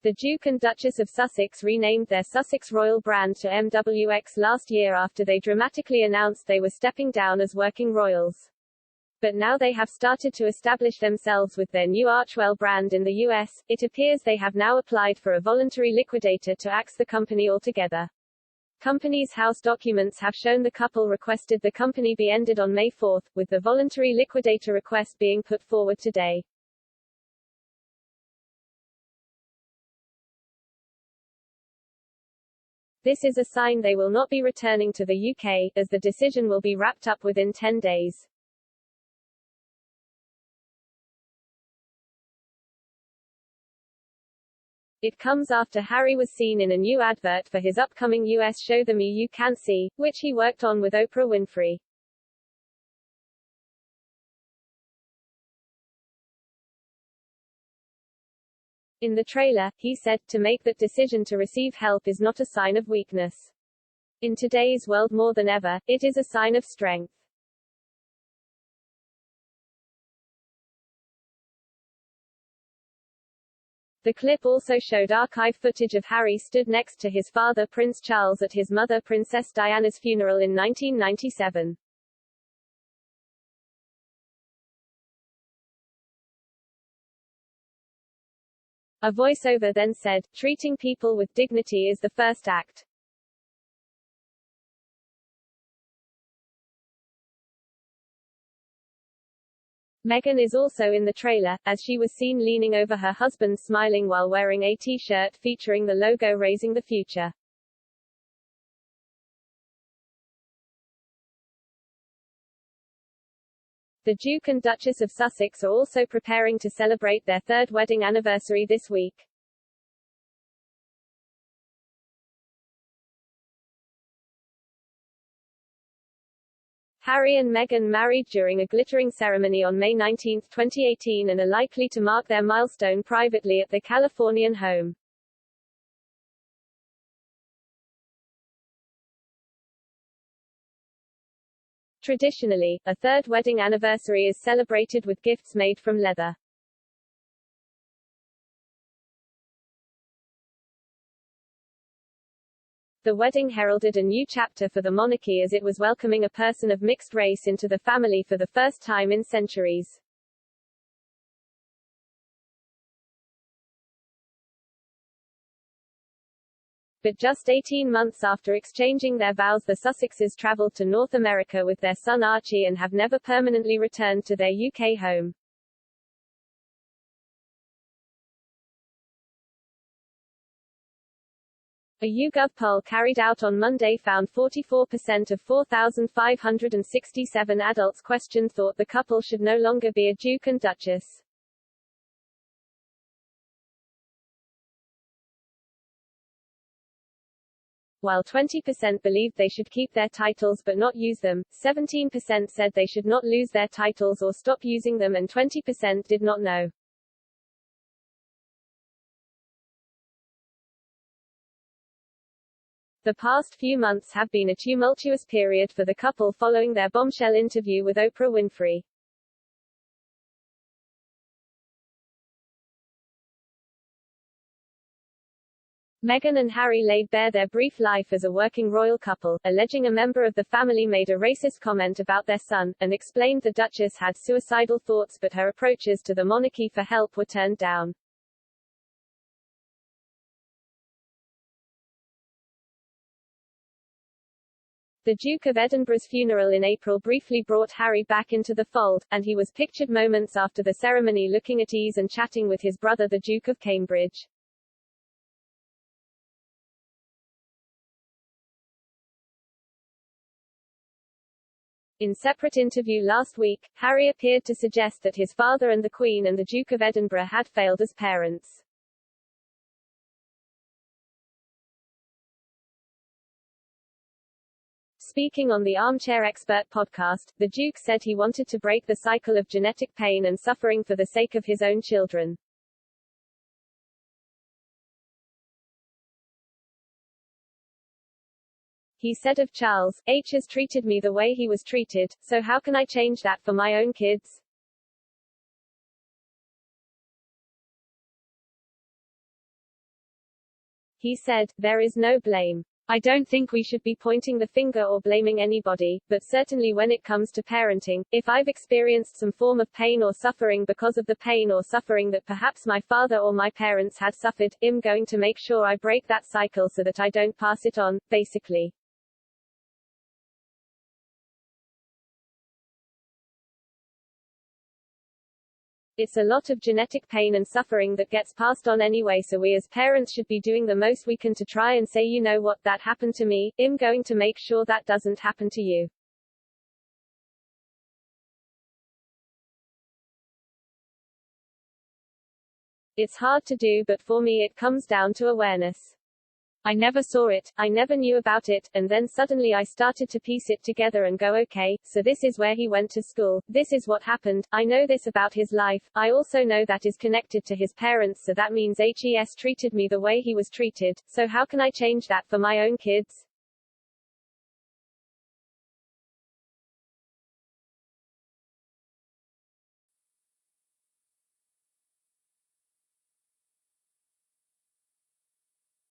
The Duke and Duchess of Sussex renamed their Sussex Royal brand to MWX last year after they dramatically announced they were stepping down as working royals. But now they have started to establish themselves with their new Archwell brand in the US. It appears they have now applied for a voluntary liquidator to axe the company altogether. Company's house documents have shown the couple requested the company be ended on May 4, with the voluntary liquidator request being put forward today. This is a sign they will not be returning to the UK, as the decision will be wrapped up within 10 days. It comes after Harry was seen in a new advert for his upcoming US show The Me You Can See, which he worked on with Oprah Winfrey. In the trailer, he said, "To make that decision to receive help is not a sign of weakness. In today's world more than ever, it is a sign of strength." The clip also showed archive footage of Harry stood next to his father Prince Charles at his mother Princess Diana's funeral in 1997. A voiceover then said, "Treating people with dignity is the first act." Meghan is also in the trailer, as she was seen leaning over her husband smiling while wearing a T-shirt featuring the logo Raising the Future. The Duke and Duchess of Sussex are also preparing to celebrate their third wedding anniversary this week. Harry and Meghan married during a glittering ceremony on May 19, 2018 and are likely to mark their milestone privately at their Californian home. Traditionally, a third wedding anniversary is celebrated with gifts made from leather. The wedding heralded a new chapter for the monarchy as it was welcoming a person of mixed race into the family for the first time in centuries. But just 18 months after exchanging their vows, the Sussexes traveled to North America with their son Archie and have never permanently returned to their UK home. A YouGov poll carried out on Monday found 44% of 4,567 adults questioned thought the couple should no longer be a Duke and Duchess. While 20% believed they should keep their titles but not use them, 17% said they should not lose their titles or stop using them and 20% did not know. The past few months have been a tumultuous period for the couple following their bombshell interview with Oprah Winfrey. Meghan and Harry laid bare their brief life as a working royal couple, alleging a member of the family made a racist comment about their son, and explained the Duchess had suicidal thoughts but her approaches to the monarchy for help were turned down. The Duke of Edinburgh's funeral in April briefly brought Harry back into the fold, and he was pictured moments after the ceremony looking at ease and chatting with his brother the Duke of Cambridge. In separate interview last week, Harry appeared to suggest that his father and the Queen and the Duke of Edinburgh had failed as parents. Speaking on the Armchair Expert podcast, the Duke said he wanted to break the cycle of genetic pain and suffering for the sake of his own children. He said of Charles, "H has treated me the way he was treated, so how can I change that for my own kids?" He said, "There is no blame. I don't think we should be pointing the finger or blaming anybody, but certainly when it comes to parenting, if I've experienced some form of pain or suffering because of the pain or suffering that perhaps my father or my parents had suffered, I'm going to make sure I break that cycle so that I don't pass it on, basically." It's a lot of genetic pain and suffering that gets passed on anyway, so we as parents should be doing the most we can to try and say, you know what, that happened to me, I'm going to make sure that doesn't happen to you. It's hard to do, but for me it comes down to awareness. I never saw it, I never knew about it, and then suddenly I started to piece it together and go, okay, so this is where he went to school, this is what happened, I know this about his life, I also know that is connected to his parents, so that means HES treated me the way he was treated, so how can I change that for my own kids?